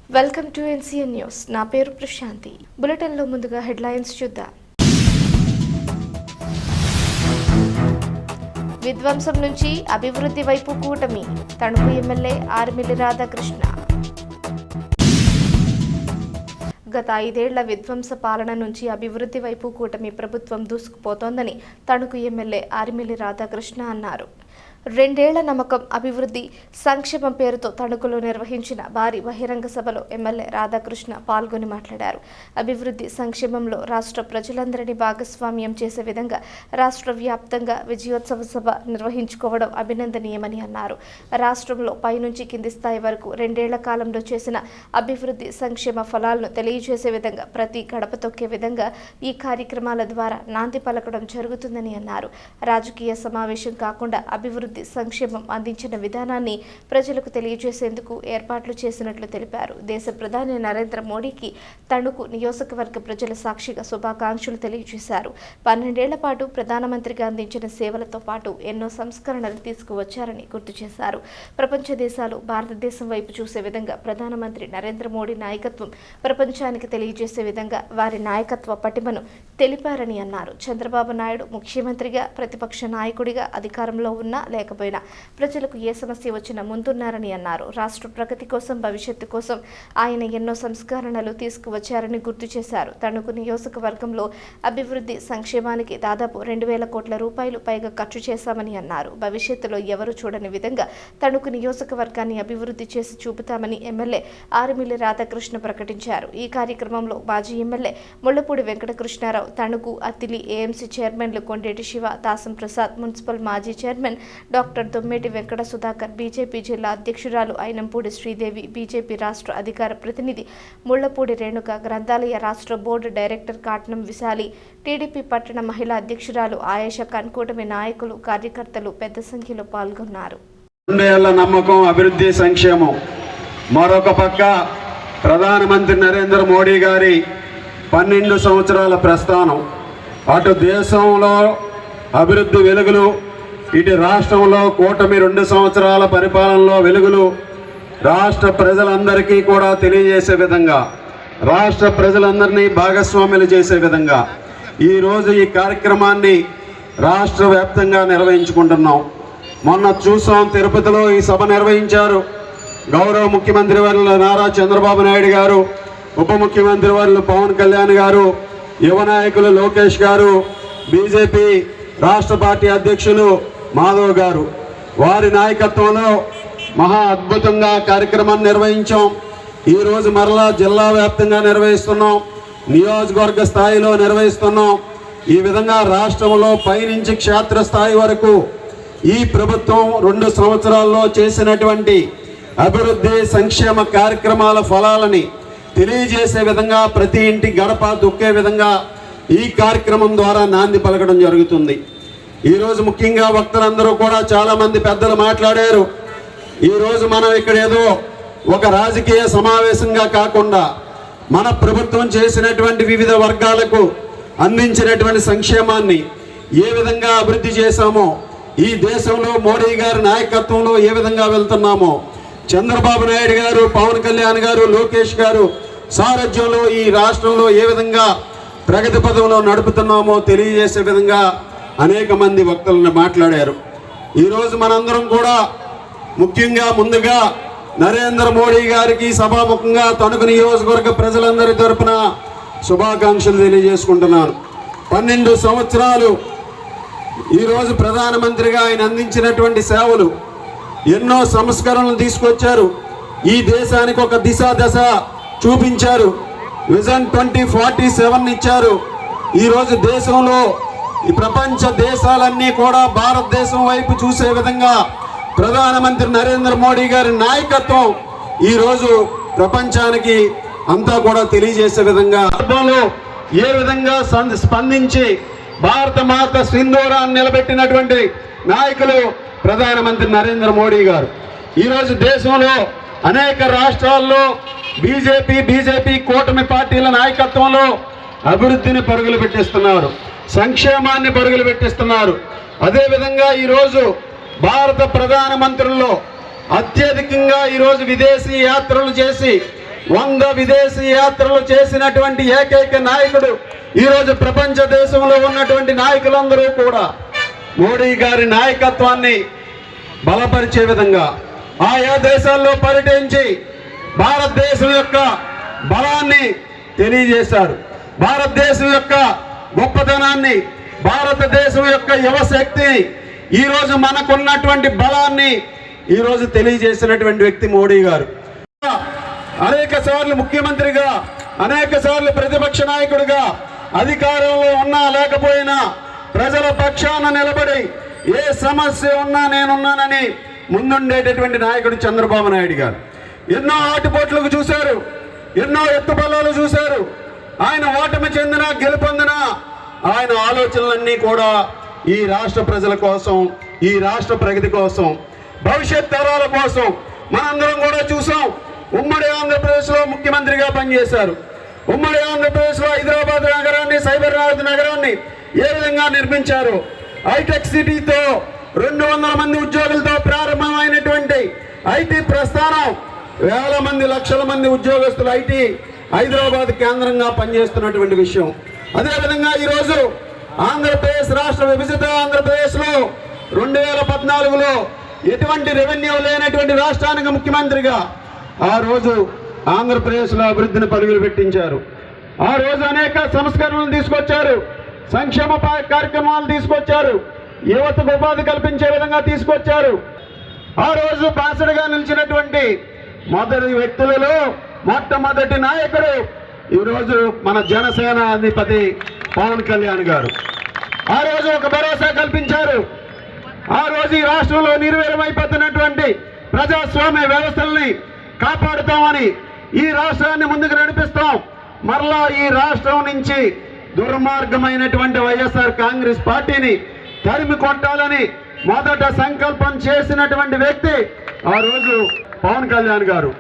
Welcome to NCN news. నా పేరు ప్రశాంతి. బులెటిన్లో ముందుగా హెడ్లైన్స్ చూద్దాం. విధ్వంసం నుంచి అభివృద్ధి వైపు కూటమి, తణుకు ఎమ్మెల్యే ఆర్మిల్లి రాధాకృష్ణ. గత 5 ఏళ్ల విధ్వంస పాలన నుంచి అభివృద్ధి వైపు కూటమి ప్రభుత్వం దూసుకుపోతోందని తణుకు ఎమ్మెల్యే ఆర్మిల్లి రాధాకృష్ణ అన్నారు. 2 ఏళ్ల నమ్మకం, అభివృద్ధి, సంక్షేమం పేరుతో తణుకులో నిర్వహించిన భారీ బహిరంగ సభలో ఎమ్మెల్యే రాధాకృష్ణ పాల్గొని మాట్లాడారు. అభివృద్ధి, సంక్షేమంలో రాష్ట్ర ప్రజలందరినీ భాగస్వామ్యం చేసే విధంగా రాష్ట్ర వ్యాప్తంగా విజయోత్సవ సభ నిర్వహించుకోవడం అభినందనీయమని అన్నారు. రాష్ట్రంలో పైనుంచి కింది స్థాయి వరకు 2 ఏళ్ల కాలంలో చేసిన అభివృద్ధి, సంక్షేమ ఫలాలను తెలియజేసే విధంగా, ప్రతి గడప తొక్కే విధంగా ఈ కార్యక్రమాల ద్వారా నాంది పలకడం జరుగుతుందని అన్నారు. రాజకీయ సమావేశం కాకుండా అభివృద్ధి, సంక్షేమం అందించిన విధానాన్ని ప్రజలకు తెలియజేసేందుకు ఏర్పాట్లు చేసినట్లు తెలిపారు. దేశ ప్రధాని నరేంద్ర మోడీకి తణుకు నియోజకవర్గ ప్రజల సాక్షిగా శుభాకాంక్షలు తెలియజేశారు. 12 ఏళ్ల పాటు ప్రధానమంత్రిగా అందించిన సేవలతో పాటు ఎన్నో సంస్కరణలు తీసుకువచ్చారని గుర్తు చేశారు. ప్రపంచ దేశాలు భారతదేశం వైపు చూసే విధంగా ప్రధానమంత్రి నరేంద్ర మోడీ నాయకత్వం ప్రపంచానికి తెలియజేసే విధంగా వారి నాయకత్వ పటిమను తెలిపారని అన్నారు. చంద్రబాబు నాయుడు ముఖ్యమంత్రిగా, ప్రతిపక్ష నాయకుడిగా అధికారంలో ఉన్నా లేకపోయినా ప్రజలకు ఏ సమస్య వచ్చినా ముందున్నారని అన్నారు. రాష్ట్ర ప్రగతి కోసం, భవిష్యత్తు కోసం ఆయన ఎన్నో సంస్కరణలు తీసుకువచ్చారని గుర్తు చేశారు. తణుకు నియోజకవర్గంలో అభివృద్ధి, సంక్షేమానికి దాదాపు 2,000 కోట్ల రూపాయలు పైగా ఖర్చు చేశామని అన్నారు. భవిష్యత్తులో ఎవరు చూడని విధంగా తణుకు నియోజకవర్గాన్ని అభివృద్ధి చేసి చూపుతామని ఎమ్మెల్యే ఆర్మిల్లి రాధాకృష్ణ ప్రకటించారు. ఈ కార్యక్రమంలో మాజీ ఎమ్మెల్యే ముళ్లపూడి వెంకటకృష్ణారావు, తణుకు, అత్తిలి ఏఎంసీ చైర్మన్లు కొండేటి శివ, దాసం ప్రసాద్, మున్సిపల్ మాజీ chairman doctor Dommeti Venkata Sudhakar, BJP జిల్లా అధ్యక్షురాలు అయినంపూడి శ్రీదేవి, బీజేపీ రాష్ట్ర అధికార ప్రతినిధి ముళ్లపూడి రేణుక, గ్రంథాలయ రాష్ట్ర board director Katnam Vishali, TDP పట్టణ మహిళా అధ్యక్షురాలు ఆయేషా ఖాన్, కూటమి నాయకులు, కార్యకర్తలు పెద్ద సంఖ్యలో పాల్గొన్నారు. 2 ఏళ్ల నమ్మకం, అభివృద్ధి, సంక్షేమం. మరొక పక్క ప్రధానమంత్రి నరేంద్ర మోడీ గారి 12 సంవత్సరాల ప్రస్థానం. అటు దేశంలో అభివృద్ధి వెలుగులు, ఇటు రాష్ట్రంలో కూటమి 2 సంవత్సరాల పరిపాలనలో వెలుగులు రాష్ట్ర ప్రజలందరికీ కూడా తెలియజేసే విధంగా, రాష్ట్ర ప్రజలందరినీ భాగస్వాములు చేసే విధంగా ఈరోజు ఈ కార్యక్రమాన్ని రాష్ట్ర వ్యాప్తంగా నిర్వహించుకుంటున్నాం. మొన్న చూసాం, తిరుపతిలో ఈ సభ నిర్వహించారు. గౌరవ ముఖ్యమంత్రి వర్యులు నారా చంద్రబాబు నాయుడు గారు, ఉప ముఖ్యమంత్రి వర్యులు పవన్ కళ్యాణ్ గారు, యువ నాయకులు లోకేష్ గారు, బీజేపీ రాష్ట్ర పార్టీ అధ్యక్షులు మాధవ్ గారు, వారి నాయకత్వంలో మహా అద్భుతంగా కార్యక్రమాన్ని నిర్వహించాం. ఈరోజు మరలా జిల్లా వ్యాప్తంగా నిర్వహిస్తున్నాం, నియోజకవర్గ స్థాయిలో నిర్వహిస్తున్నాం. ఈ విధంగా రాష్ట్రంలో పైనుంచి క్షేత్రస్థాయి వరకు ఈ ప్రభుత్వం 2 సంవత్సరాల్లో చేసినటువంటి అభివృద్ధి, సంక్షేమ కార్యక్రమాల ఫలాలని తెలియజేసే విధంగా, ప్రతి ఇంటి గడప దొక్కే విధంగా ఈ కార్యక్రమం ద్వారా నాంది పలకడం జరుగుతుంది. ఈరోజు ముఖ్యంగా వక్తలందరూ కూడా చాలామంది పెద్దలు మాట్లాడారు. ఈరోజు మనం ఇక్కడ ఏదో ఒక రాజకీయ సమావేశంగా కాకుండా మన ప్రభుత్వం చేసినటువంటి వివిధ వర్గాలకు అందించినటువంటి సంక్షేమాన్ని ఏ విధంగా అభివృద్ధి చేశామో, ఈ దేశంలో మోడీ గారి నాయకత్వంలో ఏ విధంగా వెళ్తున్నామో, చంద్రబాబు నాయుడు గారు, పవన్ కళ్యాణ్ గారు, లోకేష్ గారు సారథ్యంలో ఈ రాష్ట్రంలో ఏ విధంగా ప్రగతి పదంలో నడుపుతున్నామో తెలియజేసే విధంగా అనేక మంది వక్తలను మాట్లాడారు. ఈరోజు మనందరం కూడా ముఖ్యంగా ముందుగా నరేంద్ర మోడీ గారికి సభాముఖంగా తణుకు నియోజకవర్గ ప్రజలందరి తరపున శుభాకాంక్షలు తెలియజేసుకుంటున్నాను. 12 సంవత్సరాలు ఈరోజు ప్రధానమంత్రిగా ఆయన అందించినటువంటి సేవలు, ఎన్నో సంస్కరణలు తీసుకొచ్చారు. ఈ దేశానికి ఒక దశ చూపించారు. విజన్ 2047 ఇచ్చారు. ఈరోజు దేశంలో ఈ ప్రపంచ దేశాలన్నీ కూడా భారతదేశం వైపు చూసే విధంగా ప్రధానమంత్రి నరేంద్ర మోడీ గారి నాయకత్వం ఈరోజు ప్రపంచానికి అంతా కూడా తెలియజేసే విధంగా ఏ విధంగా స్పందించి భారత మాత సింధూరాన్ని నిలబెట్టినటువంటి నాయకులు ప్రధానమంత్రి నరేంద్ర మోడీ గారు. ఈరోజు దేశంలో అనేక రాష్ట్రాల్లో బీజేపీ కూటమి పార్టీల నాయకత్వంలో అభివృద్ధిని పరుగులు పెట్టిస్తున్నారు, సంక్షేమాన్ని పరుగులు పెట్టిస్తున్నారు. అదేవిధంగా ఈరోజు భారత ప్రధానమంత్రుల్లో అత్యధికంగా ఈరోజు విదేశీ యాత్రలు చేసి 100 విదేశీ యాత్రలు చేసినటువంటి ఏకైక నాయకుడు. ఈరోజు ప్రపంచ దేశంలో ఉన్నటువంటి నాయకులందరూ కూడా మోడీ గారి నాయకత్వాన్ని బలపరిచే విధంగా ఆయా దేశాల్లో పర్యటించి భారతదేశం యొక్క బలాన్ని తెలియజేశారు. భారతదేశం యొక్క గొప్పతనాన్ని, భారతదేశం యొక్క యువశక్తిని, ఈరోజు మనకున్నటువంటి బలాన్ని ఈరోజు తెలియజేసినటువంటి వ్యక్తి మోడీ గారు. అనేక సార్లు ముఖ్యమంత్రిగా, అనేక సార్లు ప్రతిపక్ష నాయకుడిగా, అధికారంలో ఉన్నా లేకపోయినా ప్రజల పక్షాన నిలబడి ఏ సమస్య ఉన్నా నేనున్నానని ముందుండేటటువంటి నాయకుడు చంద్రబాబు నాయుడు గారు. ఎన్నో ఆటుపోట్లకు చూశారు, ఎన్నో ఎత్తుపల్లాలు చూశారు. ఆయన ఓటమి చెందినా గెలుపొందినా ఆయన ఆలోచనలన్నీ కూడా ఈ రాష్ట్ర ప్రజల కోసం, ఈ రాష్ట్ర ప్రగతి కోసం, భవిష్యత్ తరాల కోసం. మనందరం కూడా చూసాం. ఉమ్మడి ఆంధ్రప్రదేశ్లో ముఖ్యమంత్రిగా పనిచేశారు. ఉమ్మడి ఆంధ్రప్రదేశ్లో హైదరాబాద్ నగరాన్ని, సైబరాబాద్ నగరాన్ని ఏ విధంగా నిర్మించారు. హైటెక్ సిటీతో 200 మంది ఉద్యోగులతో ప్రారంభమైనటువంటి ఐటీ ప్రస్థానం, వేల మంది, లక్షల మంది ఉద్యోగస్తులు ఐటీ హైదరాబాద్ కేంద్రంగా పనిచేస్తున్నటువంటి విషయం. అదేవిధంగా ఈరోజు ఆంధ్రప్రదేశ్ రాష్ట్ర విభజిత ఆంధ్రప్రదేశ్లో 2014లో ఎటువంటి రెవెన్యూ లేనటువంటి రాష్ట్రానికి ముఖ్యమంత్రిగా ఆ రోజు ఆంధ్రప్రదేశ్లో అభివృద్ధిని పరుగులు పెట్టించారు. ఆ రోజు అనేక సంస్కరణలు తీసుకొచ్చారు, సంక్షేమ కార్యక్రమాలు తీసుకొచ్చారు, యువతకు ఉపాధి కల్పించే విధంగా తీసుకొచ్చారు. ఆ రోజు బాసడగా నిలిచినటువంటి మొదటి వ్యక్తులలో మొట్టమొదటి నాయకుడు ఈరోజు మన జనసేన అధిపతి పవన్ కళ్యాణ్ గారు. ఆ రోజు ఒక భరోసా కల్పించారు. ఆ రోజు ఈ రాష్ట్రంలో నిర్వీర్యమైపోతున్నటువంటి ప్రజాస్వామ్య వ్యవస్థల్ని కాపాడుతామని, ఈ రాష్ట్రాన్ని ముందుకు నడిపిస్తాం, మరలా ఈ రాష్ట్రం నుంచి దుర్మార్గమైనటువంటి వైఎస్ఆర్ కాంగ్రెస్ పార్టీని తరిమి కొట్టాలని మొదట సంకల్పం చేసినటువంటి వ్యక్తి ఆ రోజు పవన్ కళ్యాణ్ గారు.